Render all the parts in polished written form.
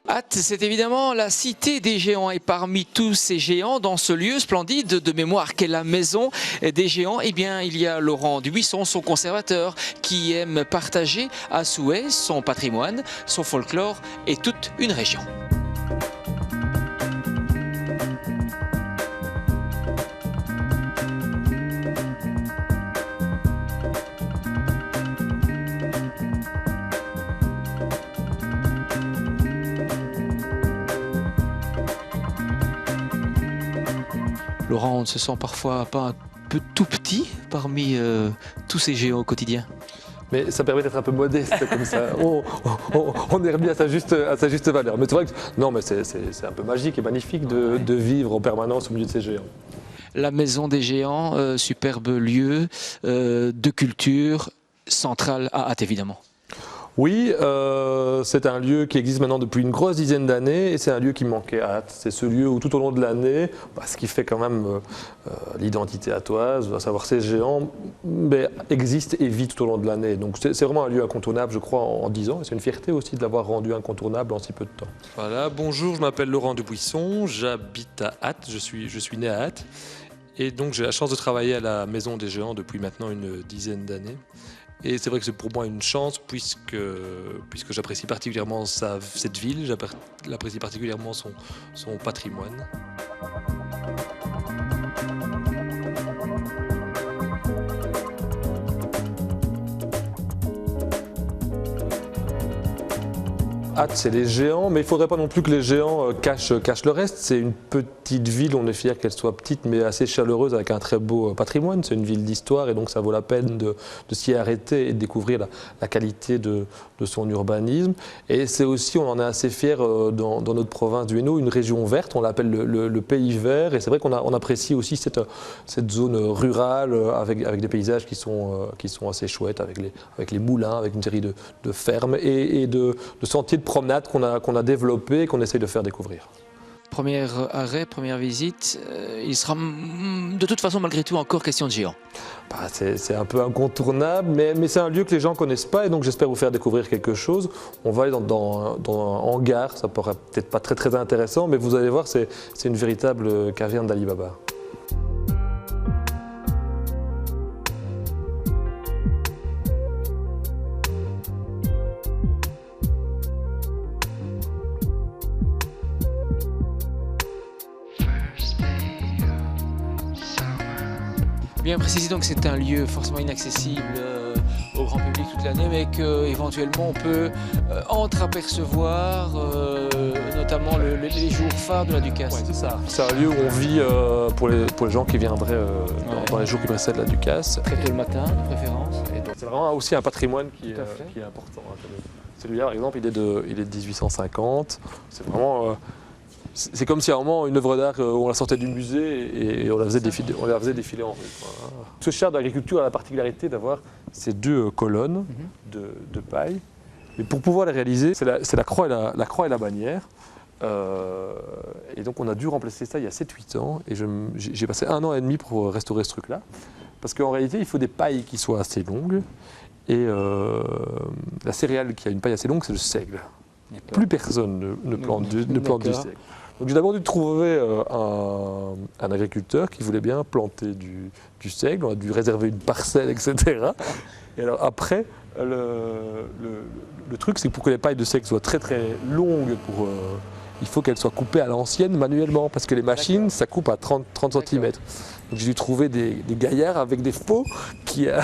Ath, c'est évidemment la cité des géants et parmi tous ces géants, dans ce lieu splendide de mémoire qu'est la maison des géants, eh bien, il y a Laurent Dubuisson, son conservateur, qui aime partager à souhait son patrimoine, son folklore et toute une région. Laurent, on ne se sent parfois pas un peu tout petit parmi tous ces géants au quotidien? Mais ça permet d'être un peu modeste comme ça. On est remis à sa juste valeur. Mais c'est vrai que non, mais c'est un peu magique et magnifique de vivre en permanence au milieu de ces géants. La maison des géants, superbe lieu de culture centrale à Ath évidemment. Oui, c'est un lieu qui existe maintenant depuis une grosse dizaine d'années et c'est un lieu qui manquait à Ath. C'est ce lieu où tout au long de l'année, ce qui fait quand même l'identité athoise, à savoir ces géants, existe et vit tout au long de l'année. Donc c'est vraiment un lieu incontournable, je crois, en 10 ans. Et c'est une fierté aussi de l'avoir rendu incontournable en si peu de temps. Voilà, bonjour, je m'appelle Laurent Dubuisson, j'habite à Ath, je suis né à Ath. Et donc j'ai la chance de travailler à la Maison des Géants depuis maintenant une dizaine d'années. Et c'est vrai que c'est pour moi une chance puisque j'apprécie particulièrement cette ville, j'apprécie particulièrement son patrimoine. Ath, c'est les géants, mais il ne faudrait pas non plus que les géants cachent le reste. C'est une petite ville, on est fier qu'elle soit petite, mais assez chaleureuse, avec un très beau patrimoine. C'est une ville d'histoire et donc ça vaut la peine de s'y arrêter et de découvrir la qualité de son urbanisme. Et c'est aussi, on en est assez fier dans notre province du Hainaut, une région verte, on l'appelle le pays vert. Et c'est vrai qu'on apprécie aussi cette zone rurale avec des paysages qui sont assez chouettes, avec les moulins, avec une série de fermes et de sentiers de promenade qu'on a développé et qu'on essaye de faire découvrir. Premier arrêt, première visite, il sera de toute façon malgré tout encore question de géants. C'est un peu incontournable, mais c'est un lieu que les gens ne connaissent pas et donc j'espère vous faire découvrir quelque chose. On va aller dans un hangar, ça paraît peut-être pas très intéressant, mais vous allez voir, c'est une véritable caverne d'Ali Baba. Bien préciser donc que c'est un lieu forcément inaccessible au grand public toute l'année, mais qu'éventuellement on peut entreapercevoir notamment les jours phares de la Ducasse. Ouais, c'est ça. C'est un lieu où on vit pour les gens qui viendraient dans les jours qui précèdent la Ducasse. Très tôt le matin, de préférence. C'est vraiment aussi un patrimoine qui est important. Celui-là, par exemple, il est de 1850. C'est vraiment... C'est comme si à un moment, une œuvre d'art, on la sortait du musée et on la faisait défiler en rue. Voilà. Ce char d'agriculture a la particularité d'avoir ces deux colonnes de paille. Mais pour pouvoir les réaliser, c'est la croix et la bannière. Et donc on a dû remplacer ça il y a 7-8 ans. Et j'ai passé 1 an et demi pour restaurer ce truc-là. Parce qu'en réalité, il faut des pailles qui soient assez longues. Et la céréale qui a une paille assez longue, c'est le seigle. Plus personne ne plante du seigle. Donc j'ai d'abord dû trouver un agriculteur qui voulait bien planter du seigle, on a dû réserver une parcelle, etc. Et alors après, le truc c'est que pour que les pailles de seigle soient très longues, il faut qu'elles soient coupées à l'ancienne manuellement, parce que les machines ça coupe à 30 cm. Donc j'ai dû trouver des gaillards avec des faux qui, à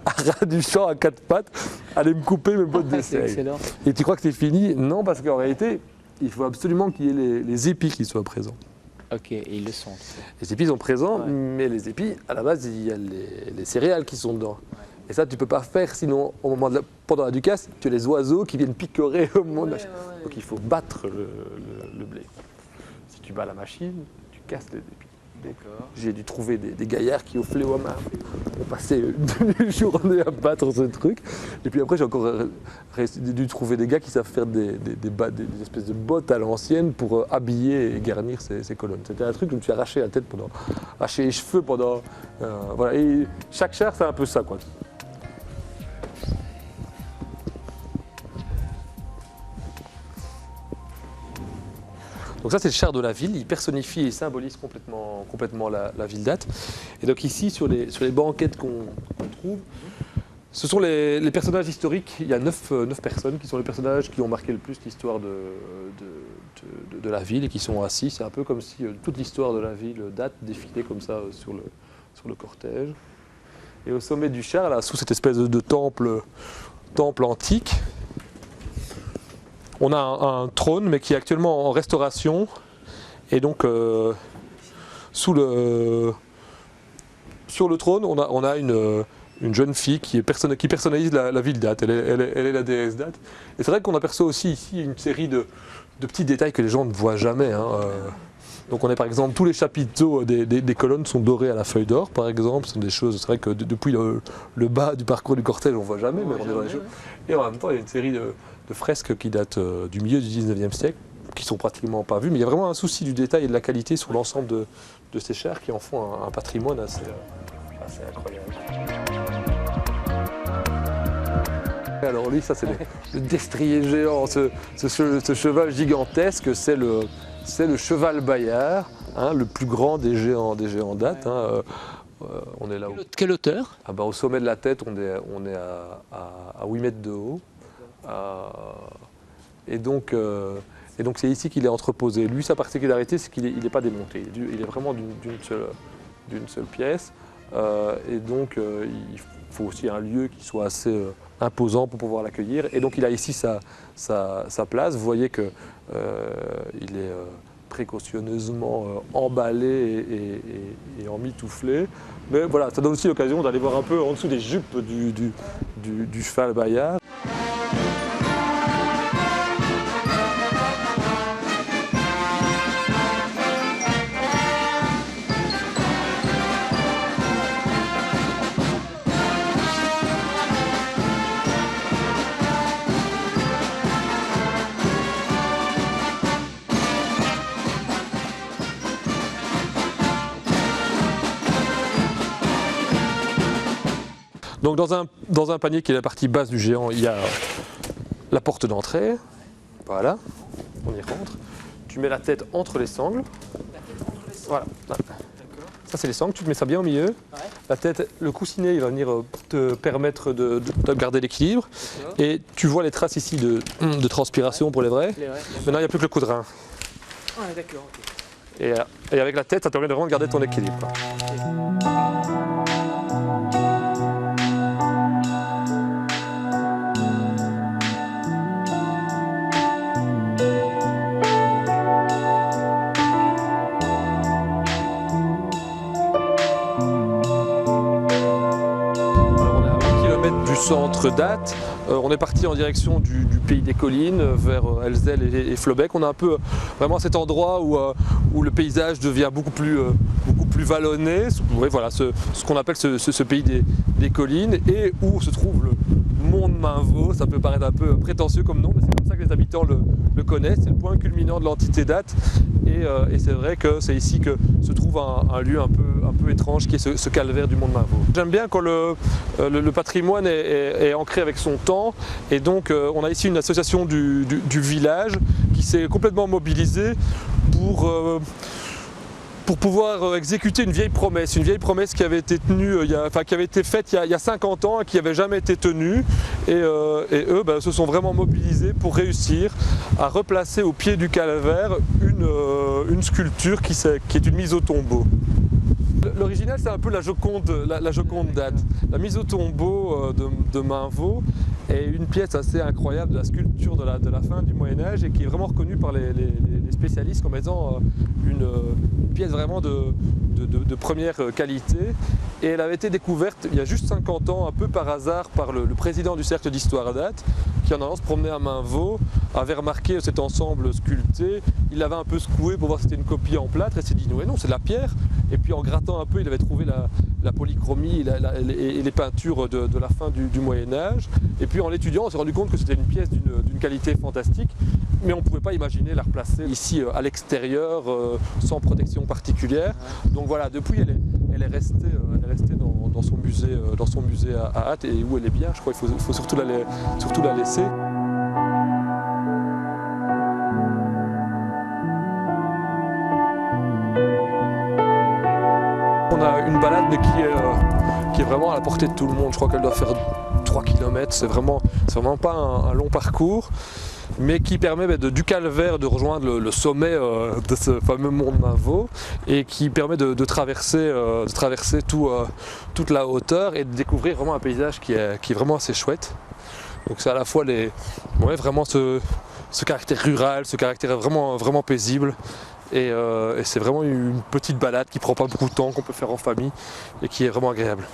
ras du champ à 4 pattes, allaient me couper mes bottes de seigle. Et tu crois que c'est fini? Non, parce qu'en réalité, il faut absolument qu'il y ait les épis qui soient présents. Ok, et ils le sont. Les épis sont présents, mais les épis, à la base, il y a les céréales qui sont dedans. Ouais. Et ça, tu ne peux pas faire, sinon, pendant la Ducasse, tu as les oiseaux qui viennent picorer au moment de la... Donc il faut battre le blé. Si tu bats la machine, tu casses les épis. J'ai dû trouver des gaillards qui, au fléau à main, ont passé une journée à battre ce truc. Et puis après, j'ai encore dû trouver des gars qui savent faire des espèces de bottes à l'ancienne pour habiller et garnir ces colonnes. C'était un truc que je me suis arraché la tête arraché les cheveux pendant... voilà. Et chaque char, c'est un peu ça, quoi. Donc ça c'est le char de la ville, il personnifie et symbolise complètement la ville d'Ath. Et donc ici sur les banquettes qu'on trouve, ce sont les personnages historiques. Il y a 9 personnes qui sont les personnages qui ont marqué le plus l'histoire de la ville et qui sont assis. C'est un peu comme si toute l'histoire de la ville d'Ath défilait comme ça sur le cortège. Et au sommet du char, là, sous cette espèce de temple antique, on a un trône, mais qui est actuellement en restauration. Et donc, sur le trône, on a une jeune fille qui personnalise la ville d'Ath. Elle est la déesse d'Ath. Et c'est vrai qu'on aperçoit aussi ici une série de petits détails que les gens ne voient jamais. Donc on a par exemple tous les chapiteaux des colonnes sont dorés à la feuille d'or, par exemple. Ce sont des choses, c'est vrai que depuis le bas du parcours du cortège, on ne voit jamais. Mais on est dans les choses. Et en même temps, il y a une série de fresques qui datent du milieu du 19e siècle, qui sont pratiquement pas vues. Mais il y a vraiment un souci du détail et de la qualité sur l'ensemble de ces chars qui en font un patrimoine assez incroyable. Alors lui, ça c'est le destrier géant, ce cheval gigantesque, c'est le cheval Bayard, le plus grand des géants d'Ath. On est là. Quelle hauteur? Au sommet de la tête, on est à 8 mètres de haut. Et donc c'est ici qu'il est entreposé. Lui, sa particularité, c'est qu'il n'est pas démonté. Il est vraiment d'une seule pièce. Et donc il faut aussi un lieu qui soit assez imposant pour pouvoir l'accueillir. Et donc il a ici sa place. Vous voyez qu'il est précautionneusement emballé et emmitouflé. Mais voilà, ça donne aussi l'occasion d'aller voir un peu en dessous des jupes du cheval Bayard. Donc dans un panier qui est la partie basse du géant, il y a la porte d'entrée. Voilà, on y rentre. Tu mets la tête entre les sangles. Voilà. Ça c'est les sangles, tu te mets ça bien au milieu. Ouais. La tête, le coussinet, il va venir te permettre de garder l'équilibre. Et tu vois les traces ici de transpiration pour les vrais. Maintenant il n'y a plus que le coup de rein. Ouais, d'accord. Okay. Et avec la tête, ça te permet de vraiment garder ton équilibre. Centre d'Ath, on est parti en direction du pays des collines vers Elzel et Flobec. On est un peu vraiment à cet endroit où le paysage devient beaucoup plus vallonné. Oui, voilà, ce qu'on appelle ce pays des collines et où se trouve le mont de Mainvaux. Ça peut paraître un peu prétentieux comme nom, mais c'est comme ça que les habitants le connaissent. C'est le point culminant de l'entité d'Ath et c'est vrai que c'est ici que se trouve un lieu un peu étrange qui est ce calvaire du mont de Mainvaux. J'aime bien quand le patrimoine est ancré avec son temps et donc on a ici une association du village qui s'est complètement mobilisée pour pouvoir exécuter une vieille promesse qui avait été tenue, qui avait été faite il y a 50 ans et qui n'avait jamais été tenue. Et eux se sont vraiment mobilisés pour réussir à replacer au pied du calvaire une sculpture qui est une mise au tombeau. L'original, c'est un peu la Joconde d'Ath. La mise au tombeau de Mainvaux est une pièce assez incroyable de la sculpture de la fin du Moyen-Âge et qui est vraiment reconnue par les spécialistes comme étant une pièce vraiment de première qualité. Et elle avait été découverte il y a juste 50 ans, un peu par hasard, par le président du Cercle d'Histoire d'Ath, qui en allant se promener à Mainvaux avait remarqué cet ensemble sculpté. Il l'avait un peu secoué pour voir si c'était une copie en plâtre et s'est dit non, c'est de la pierre. Et puis en grattant un peu, il avait trouvé la polychromie et les peintures de la fin du Moyen-Âge. Et puis en l'étudiant, on s'est rendu compte que c'était une pièce d'une qualité fantastique, mais on ne pouvait pas imaginer la replacer ici à l'extérieur, sans protection particulière. Donc voilà, depuis elle est restée dans son musée à Ath et où elle est bien. Je crois qu'il faut surtout la laisser. balade, mais qui est vraiment à la portée de tout le monde. Je crois qu'elle doit faire 3 km, c'est vraiment pas un long parcours, mais qui permet du calvaire de rejoindre le sommet de ce fameux mont de Mavot, et qui permet de traverser toute la hauteur et de découvrir vraiment un paysage qui est vraiment assez chouette. Donc c'est à la fois vraiment ce caractère rural, ce caractère vraiment paisible, et c'est vraiment une petite balade qui prend pas beaucoup de temps, qu'on peut faire en famille et qui est vraiment agréable.